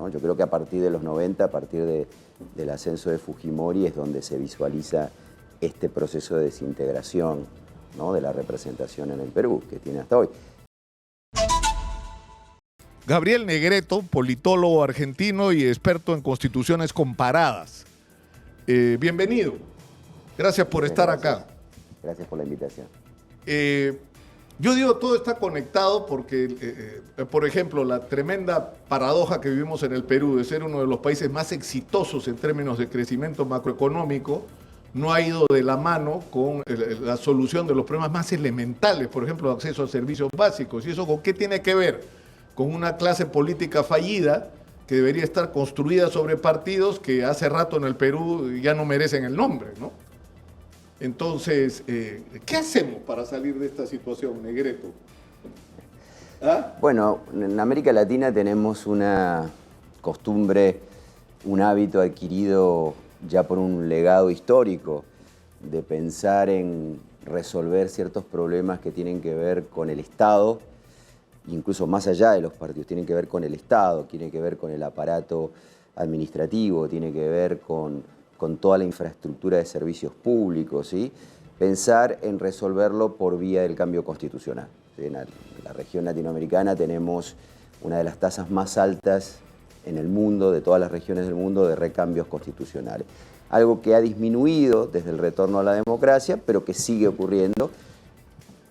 ¿no? Yo creo que a partir de los 90, a partir del ascenso de Fujimori, es donde se visualiza este proceso de desintegración, ¿no?, de la representación en el Perú, que tiene hasta hoy. Gabriel Negreto, politólogo argentino y experto en constituciones comparadas. Bienvenido. Gracias por estar acá. Gracias por la invitación. Yo digo, todo está conectado porque, por ejemplo, la tremenda paradoja que vivimos en el Perú de ser uno de los países más exitosos en términos de crecimiento macroeconómico no ha ido de la mano con la solución de los problemas más elementales, por ejemplo, acceso a servicios básicos. ¿Y eso con qué tiene que ver? Con una clase política fallida que debería estar construida sobre partidos que hace rato en el Perú ya no merecen el nombre, ¿no? Entonces, ¿qué hacemos para salir de esta situación, Negreto? ¿Ah? Bueno, en América Latina tenemos una costumbre, un hábito adquirido ya por un legado histórico de pensar en resolver ciertos problemas que tienen que ver con el Estado, incluso más allá de los partidos, tienen que ver con el Estado, tienen que ver con el aparato administrativo, tiene que ver con toda la infraestructura de servicios públicos, ¿sí? Pensar en resolverlo por vía del cambio constitucional. En la región latinoamericana tenemos una de las tasas más altas en el mundo, de todas las regiones del mundo, de recambios constitucionales. Algo que ha disminuido desde el retorno a la democracia, pero que sigue ocurriendo,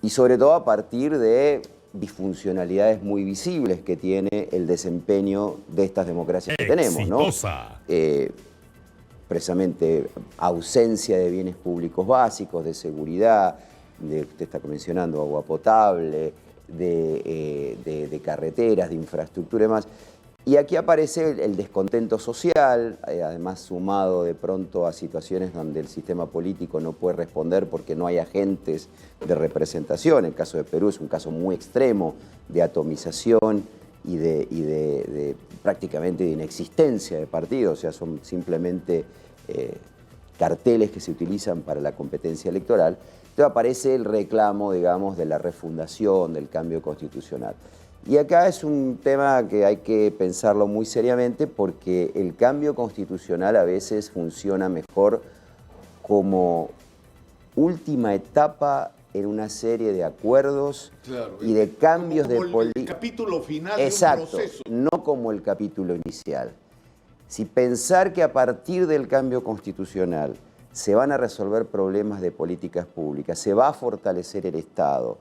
y sobre todo a partir de disfuncionalidades muy visibles que tiene el desempeño de estas democracias que tenemos, ¿no? Precisamente ausencia de bienes públicos básicos, de seguridad, usted está mencionando agua potable, de carreteras, de infraestructura y demás. Y aquí aparece el descontento social, además sumado de pronto a situaciones donde el sistema político no puede responder porque no hay agentes de representación. El caso de Perú es un caso muy extremo de atomización y de prácticamente de inexistencia de partidos, o sea, son simplemente carteles que se utilizan para la competencia electoral. Entonces aparece el reclamo, digamos, de la refundación, del cambio constitucional. Y acá es un tema que hay que pensarlo muy seriamente porque el cambio constitucional a veces funciona mejor como última etapa en una serie de acuerdos, claro, y de cambios de política. El capítulo final. Exacto, de un proceso. No como el capítulo inicial. Si pensar que a partir del cambio constitucional se van a resolver problemas de políticas públicas, se va a fortalecer el Estado,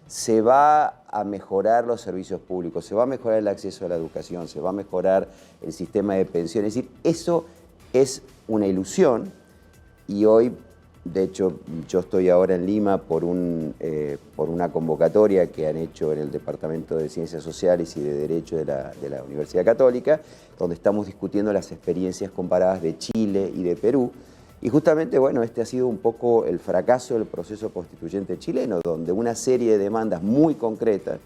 se va a mejorar los servicios públicos, se va a mejorar el acceso a la educación, se va a mejorar el sistema de pensiones. Es decir, eso es una ilusión y hoy, de hecho, yo estoy ahora en Lima por una convocatoria que han hecho en el Departamento de Ciencias Sociales y de Derecho de la Universidad Católica, donde estamos discutiendo las experiencias comparadas de Chile y de Perú. Y justamente, bueno, este ha sido un poco el fracaso del proceso constituyente chileno, donde una serie de demandas muy concretas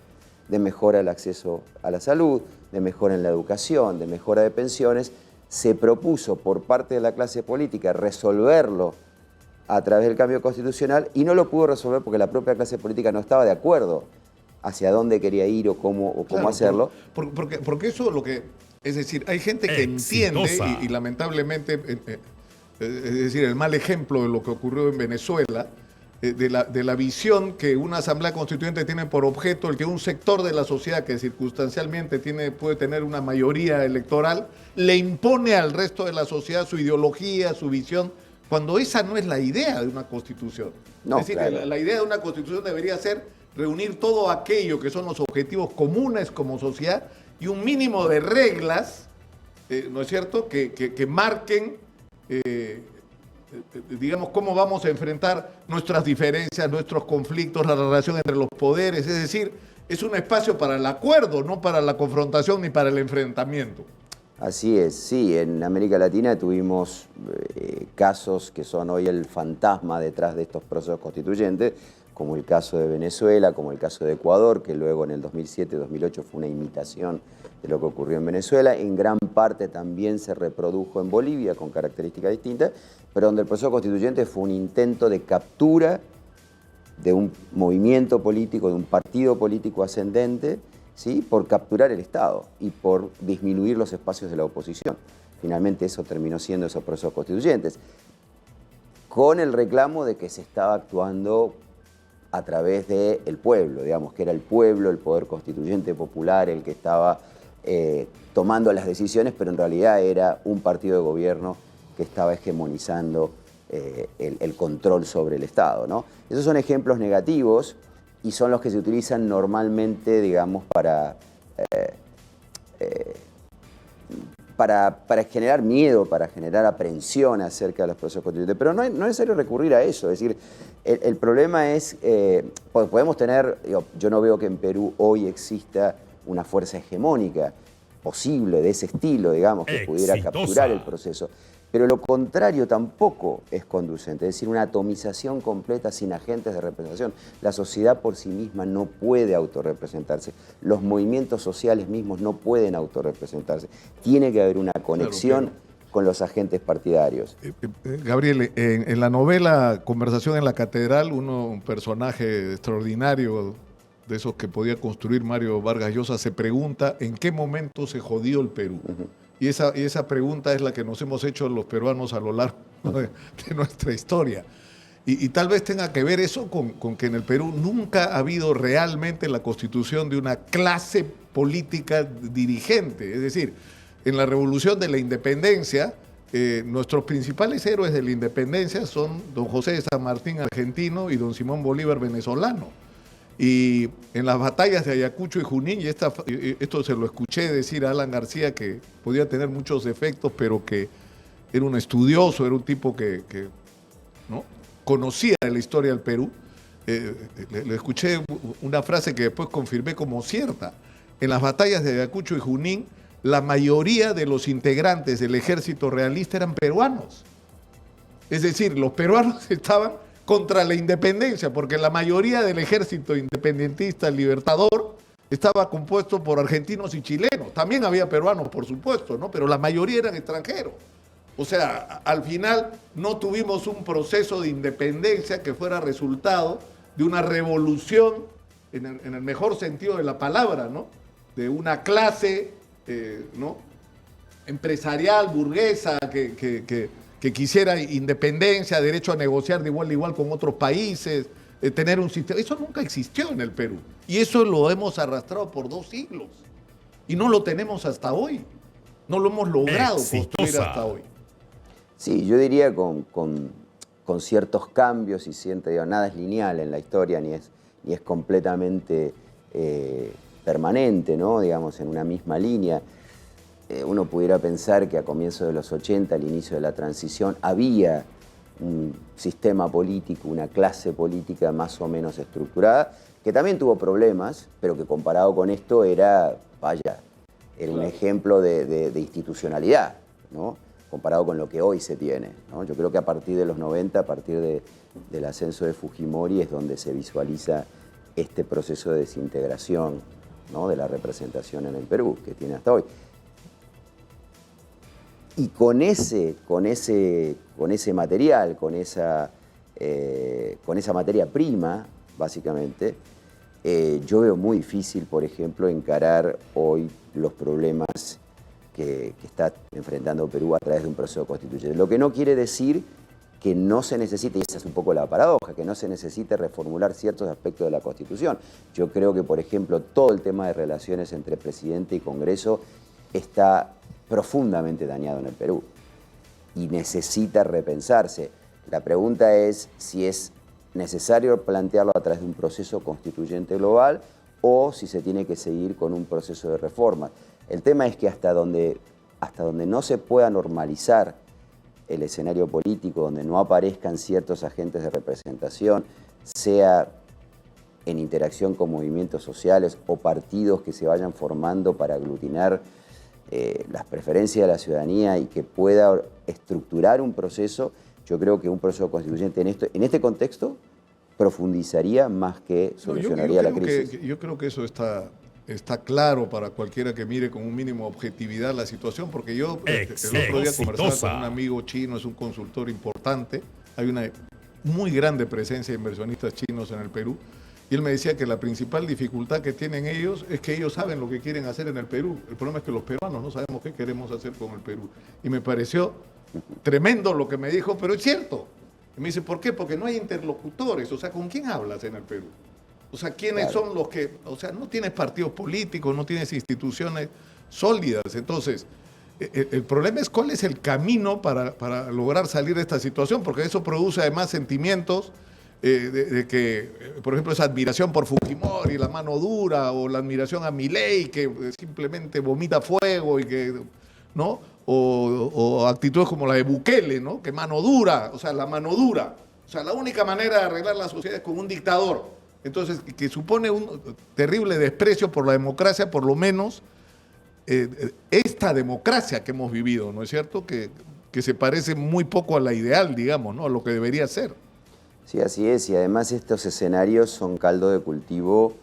de mejora del acceso a la salud, de mejora en la educación, de mejora de pensiones, se propuso por parte de la clase política resolverlo a través del cambio constitucional y no lo pudo resolver porque la propia clase política no estaba de acuerdo hacia dónde quería ir o cómo hacerlo. Porque eso es lo que... Es decir, hay gente que entiende y lamentablemente... es decir, el mal ejemplo de lo que ocurrió en Venezuela, de la visión que una asamblea constituyente tiene por objeto el que un sector de la sociedad que circunstancialmente puede tener una mayoría electoral, le impone al resto de la sociedad su ideología, su visión, cuando esa no es la idea de una constitución. No, es decir, claro, la idea de una constitución debería ser reunir todo aquello que son los objetivos comunes como sociedad y un mínimo de reglas, ¿no es cierto?, que marquen digamos, cómo vamos a enfrentar nuestras diferencias, nuestros conflictos, la relación entre los poderes. Es decir, es un espacio para el acuerdo, no para la confrontación ni para el enfrentamiento. Así es, sí, en América Latina tuvimos casos que son hoy el fantasma detrás de estos procesos constituyentes, como el caso de Venezuela, como el caso de Ecuador, que luego en el 2007-2008 fue una imitación de lo que ocurrió en Venezuela. En gran parte también se reprodujo en Bolivia con características distintas, pero donde el proceso constituyente fue un intento de captura de un movimiento político, de un partido político ascendente, ¿sí? Por capturar el Estado y por disminuir los espacios de la oposición. Finalmente eso terminó siendo esos procesos constituyentes, con el reclamo de que se estaba actuando a través del pueblo, digamos, que era el pueblo, el poder constituyente popular, el que estaba tomando las decisiones, pero en realidad era un partido de gobierno que estaba hegemonizando el control sobre el Estado, ¿no? Esos son ejemplos negativos y son los que se utilizan normalmente, digamos, para generar miedo, para generar aprehensión acerca de los procesos constituyentes. Pero no es necesario recurrir a eso. Es decir, el problema es, podemos tener, yo no veo que en Perú hoy exista una fuerza hegemónica posible de ese estilo, digamos, que pudiera capturar el proceso. Pero lo contrario tampoco es conducente, es decir, una atomización completa sin agentes de representación. La sociedad por sí misma no puede autorrepresentarse, los movimientos sociales mismos no pueden autorrepresentarse. Tiene que haber una conexión con los agentes partidarios. Gabriel, en la novela Conversación en la Catedral, un personaje extraordinario de esos que podía construir Mario Vargas Llosa se pregunta en qué momento se jodió el Perú. Y esa pregunta es la que nos hemos hecho los peruanos a lo largo de nuestra historia. Y tal vez tenga que ver eso con que en el Perú nunca ha habido realmente la constitución de una clase política dirigente. Es decir, en la revolución de la independencia, nuestros principales héroes de la independencia son don José de San Martín, argentino, y don Simón Bolívar, venezolano. Y en las batallas de Ayacucho y Junín, y esto se lo escuché decir a Alan García, que podía tener muchos defectos, pero que era un estudioso, era un tipo que ¿no? conocía la historia del Perú. Le escuché una frase que después confirmé como cierta. En las batallas de Ayacucho y Junín, la mayoría de los integrantes del ejército realista eran peruanos. Es decir, los peruanos estaban contra la independencia, porque la mayoría del ejército independentista libertador estaba compuesto por argentinos y chilenos. También había peruanos, por supuesto, ¿no? Pero la mayoría eran extranjeros. O sea, al final no tuvimos un proceso de independencia que fuera resultado de una revolución, en el mejor sentido de la palabra, ¿no? De una clase ¿no? empresarial, burguesa, que quisiera independencia, derecho a negociar de igual a igual con otros países, tener un sistema. Eso nunca existió en el Perú. Y eso lo hemos arrastrado por 2 siglos. Y no lo tenemos hasta hoy. No lo hemos logrado construir hasta hoy. Sí, yo diría con ciertos cambios y digo, nada es lineal en la historia, ni es completamente permanente, ¿no? Digamos, en una misma línea. Uno pudiera pensar que a comienzos de los 80, al inicio de la transición, había un sistema político, una clase política más o menos estructurada, que también tuvo problemas, pero que comparado con esto era un ejemplo de institucionalidad, ¿no? Comparado con lo que hoy se tiene, ¿no? Yo creo que a partir de los 90, a partir del ascenso de Fujimori, es donde se visualiza este proceso de desintegración, ¿no? De la representación en el Perú, que tiene hasta hoy. Y con ese material, con esa materia prima, básicamente, yo veo muy difícil, por ejemplo, encarar hoy los problemas que está enfrentando Perú a través de un proceso constituyente. Lo que no quiere decir que no se necesite, y esa es un poco la paradoja, que no se necesite reformular ciertos aspectos de la Constitución. Yo creo que, por ejemplo, todo el tema de relaciones entre presidente y Congreso está profundamente dañado en el Perú y necesita repensarse. La pregunta es si es necesario plantearlo a través de un proceso constituyente global o si se tiene que seguir con un proceso de reforma. El tema es que hasta donde no se pueda normalizar el escenario político, donde no aparezcan ciertos agentes de representación, sea en interacción con movimientos sociales o partidos que se vayan formando para aglutinar las preferencias de la ciudadanía y que pueda estructurar un proceso, yo creo que un proceso constituyente en este contexto profundizaría más que solucionaría la crisis. Yo creo que eso está claro para cualquiera que mire con un mínimo de objetividad la situación, porque yo el otro día conversaba con un amigo chino, es un consultor importante, hay una muy grande presencia de inversionistas chinos en el Perú, Y él me decía que la principal dificultad que tienen ellos es que ellos saben lo que quieren hacer en el Perú. El problema es que los peruanos no sabemos qué queremos hacer con el Perú. Y me pareció tremendo lo que me dijo, pero es cierto. Y me dice, ¿por qué? Porque no hay interlocutores. O sea, ¿con quién hablas en el Perú? O sea, ¿quiénes son los que...? O sea, no tienes partidos políticos, no tienes instituciones sólidas. Entonces, el problema es cuál es el camino para lograr salir de esta situación, porque eso produce además sentimientos de que, por ejemplo, esa admiración por Fujimori, la mano dura, o la admiración a Milei, que simplemente vomita fuego y que, ¿no? O actitudes como la de Bukele, ¿no? Que mano dura, o sea, la mano dura. O sea, la única manera de arreglar la sociedad es con un dictador. Entonces, que supone un terrible desprecio por la democracia, por lo menos esta democracia que hemos vivido, ¿no es cierto? Que se parece muy poco a la ideal, digamos, ¿no? A lo que debería ser. Sí, así es, y además estos escenarios son caldo de cultivo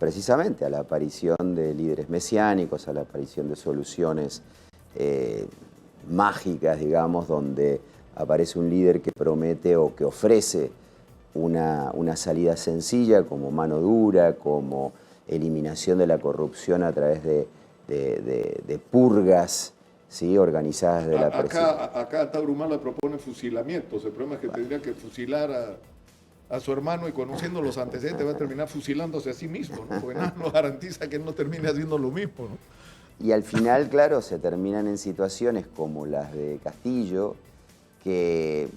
precisamente a la aparición de líderes mesiánicos, a la aparición de soluciones mágicas, digamos, donde aparece un líder que promete o que ofrece una salida sencilla, como mano dura, como eliminación de la corrupción a través de purgas, ¿sí?, organizadas de la presidencia. Acá Taurumala propone fusilamientos. El problema es que tendría que fusilar a su hermano y conociendo los antecedentes va a terminar fusilándose a sí mismo, ¿no? Porque nada nos garantiza que él no termine haciendo lo mismo, ¿no? Y al final, claro, se terminan en situaciones como las de Castillo, que,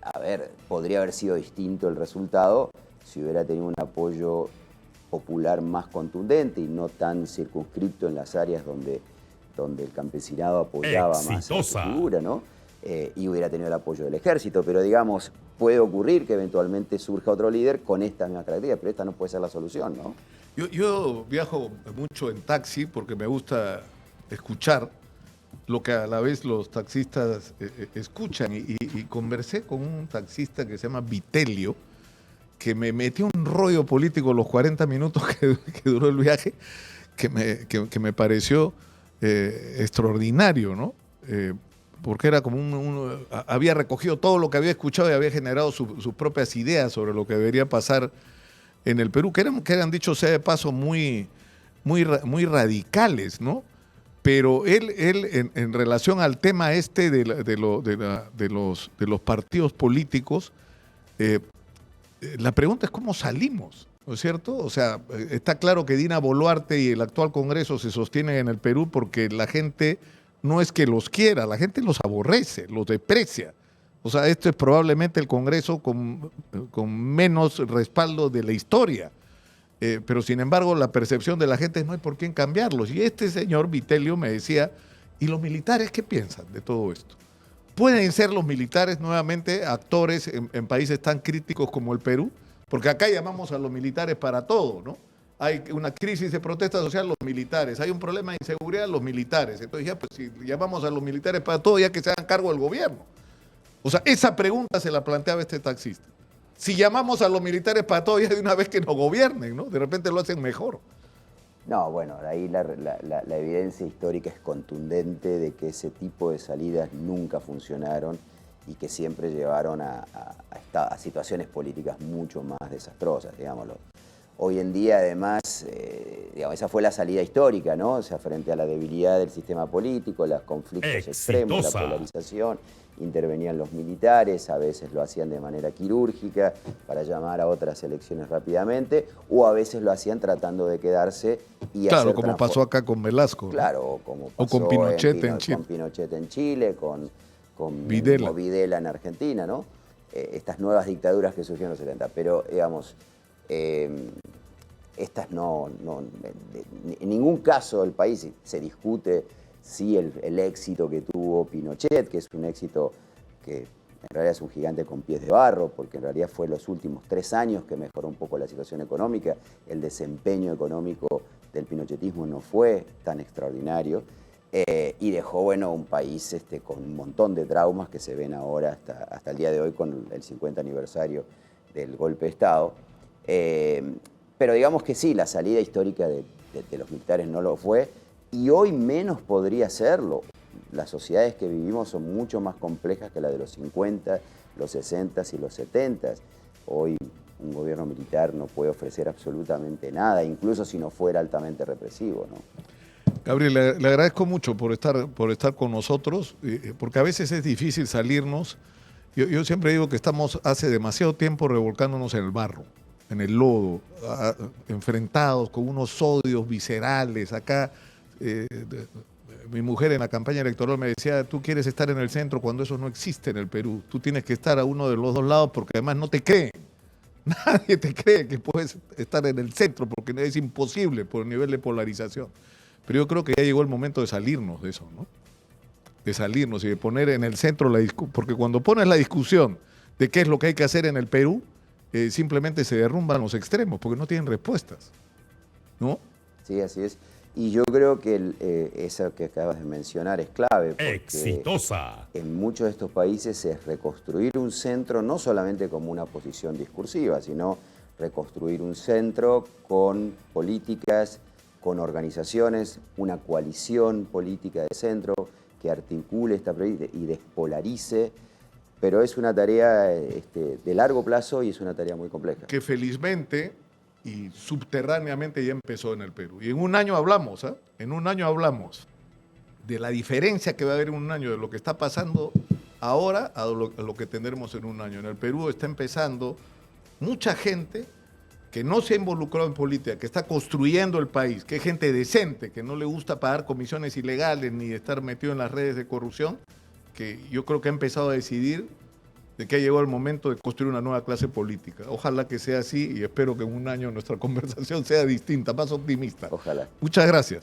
a ver, podría haber sido distinto el resultado si hubiera tenido un apoyo popular más contundente y no tan circunscripto en las áreas donde el campesinado apoyaba más a su figura, ¿no? Y hubiera tenido el apoyo del ejército, pero digamos, puede ocurrir que eventualmente surja otro líder con estas mismas características, pero esta no puede ser la solución, ¿no? Yo viajo mucho en taxi porque me gusta escuchar lo que a la vez los taxistas escuchan y conversé con un taxista que se llama Vitelio, que me metió un rollo político los 40 minutos que duró el viaje, que me pareció extraordinario, ¿no? Porque era como había recogido todo lo que había escuchado y había generado sus propias ideas sobre lo que debería pasar en el Perú, que eran dicho sea de paso, muy radicales, ¿no? Pero él en relación al tema este de los partidos políticos, la pregunta es cómo salimos, ¿no es cierto? O sea, está claro que Dina Boluarte y el actual Congreso se sostienen en el Perú porque la gente no es que los quiera, la gente los aborrece, los desprecia. O sea, esto es probablemente el Congreso con menos respaldo de la historia. Pero sin embargo, la percepción de la gente es no hay por quién cambiarlos. Y este señor Vitelio me decía, ¿y los militares qué piensan de todo esto? ¿Pueden ser los militares nuevamente actores en países tan críticos como el Perú? Porque acá llamamos a los militares para todo, ¿no? Hay una crisis de protesta social, los militares. Hay un problema de inseguridad, los militares. Entonces ya, pues si llamamos a los militares para todo, ya que se hagan cargo del gobierno. O sea, esa pregunta se la planteaba este taxista. Si llamamos a los militares para todo, ya de una vez que nos gobiernen, ¿no? De repente lo hacen mejor. No, bueno, ahí la evidencia histórica es contundente de que ese tipo de salidas nunca funcionaron y que siempre llevaron a situaciones políticas mucho más desastrosas, digámoslo. Hoy en día, además, digamos, esa fue la salida histórica, ¿no? O sea, frente a la debilidad del sistema político, los conflictos extremos, la polarización, intervenían los militares, a veces lo hacían de manera quirúrgica para llamar a otras elecciones rápidamente, o a veces lo hacían tratando de quedarse y claro, como pasó acá con Velasco, ¿no? Claro, como pasó o con Pinochet en Chile. Con Pinochet en Chile, con Videla en Argentina, ¿no? Estas nuevas dictaduras que surgieron en los 70. Pero, digamos, estas no, en ningún caso del país se discute si el éxito que tuvo Pinochet, que es un éxito que en realidad es un gigante con pies de barro, porque en realidad fue los últimos 3 años que mejoró un poco la situación económica, el desempeño económico del pinochetismo no fue tan extraordinario, y dejó, bueno, un país con un montón de traumas que se ven ahora hasta el día de hoy con el 50 aniversario del golpe de Estado. Pero digamos que sí, la salida histórica de los militares no lo fue, y hoy menos podría serlo. Las sociedades que vivimos son mucho más complejas que las de los 50, los 60 y los 70. Hoy un gobierno militar no puede ofrecer absolutamente nada, incluso si no fuera altamente represivo, ¿no? Gabriel, le agradezco mucho por estar con nosotros, porque a veces es difícil salirnos. Yo siempre digo que estamos hace demasiado tiempo revolcándonos en el barro, en el lodo, enfrentados con unos odios viscerales. Acá mi mujer en la campaña electoral me decía, tú quieres estar en el centro cuando eso no existe en el Perú. Tú tienes que estar a uno de los dos lados porque además no te creen. Nadie te cree que puedes estar en el centro porque es imposible por el nivel de polarización. Pero yo creo que ya llegó el momento de salirnos de eso, ¿no? De salirnos y de poner en el centro la discusión. Porque cuando pones la discusión de qué es lo que hay que hacer en el Perú, simplemente se derrumban los extremos porque no tienen respuestas, ¿no? Sí, así es. Y yo creo que eso que acabas de mencionar es clave. Porque exitosa. En muchos de estos países es reconstruir un centro no solamente como una posición discursiva, sino reconstruir un centro con políticas, con organizaciones, una coalición política de centro que articule esta política y despolarice, pero es una tarea de largo plazo y es una tarea muy compleja. Que felizmente y subterráneamente ya empezó en el Perú. Y en un año hablamos, ¿eh? En un año hablamos de la diferencia que va a haber en un año de lo que está pasando ahora a lo que tendremos en un año. En el Perú está empezando mucha gente que no se ha involucrado en política, que está construyendo el país, que es gente decente, que no le gusta pagar comisiones ilegales ni estar metido en las redes de corrupción, que yo creo que ha empezado a decidir de que ha llegado el momento de construir una nueva clase política. Ojalá que sea así y espero que en un año nuestra conversación sea distinta, más optimista. Ojalá. Muchas gracias.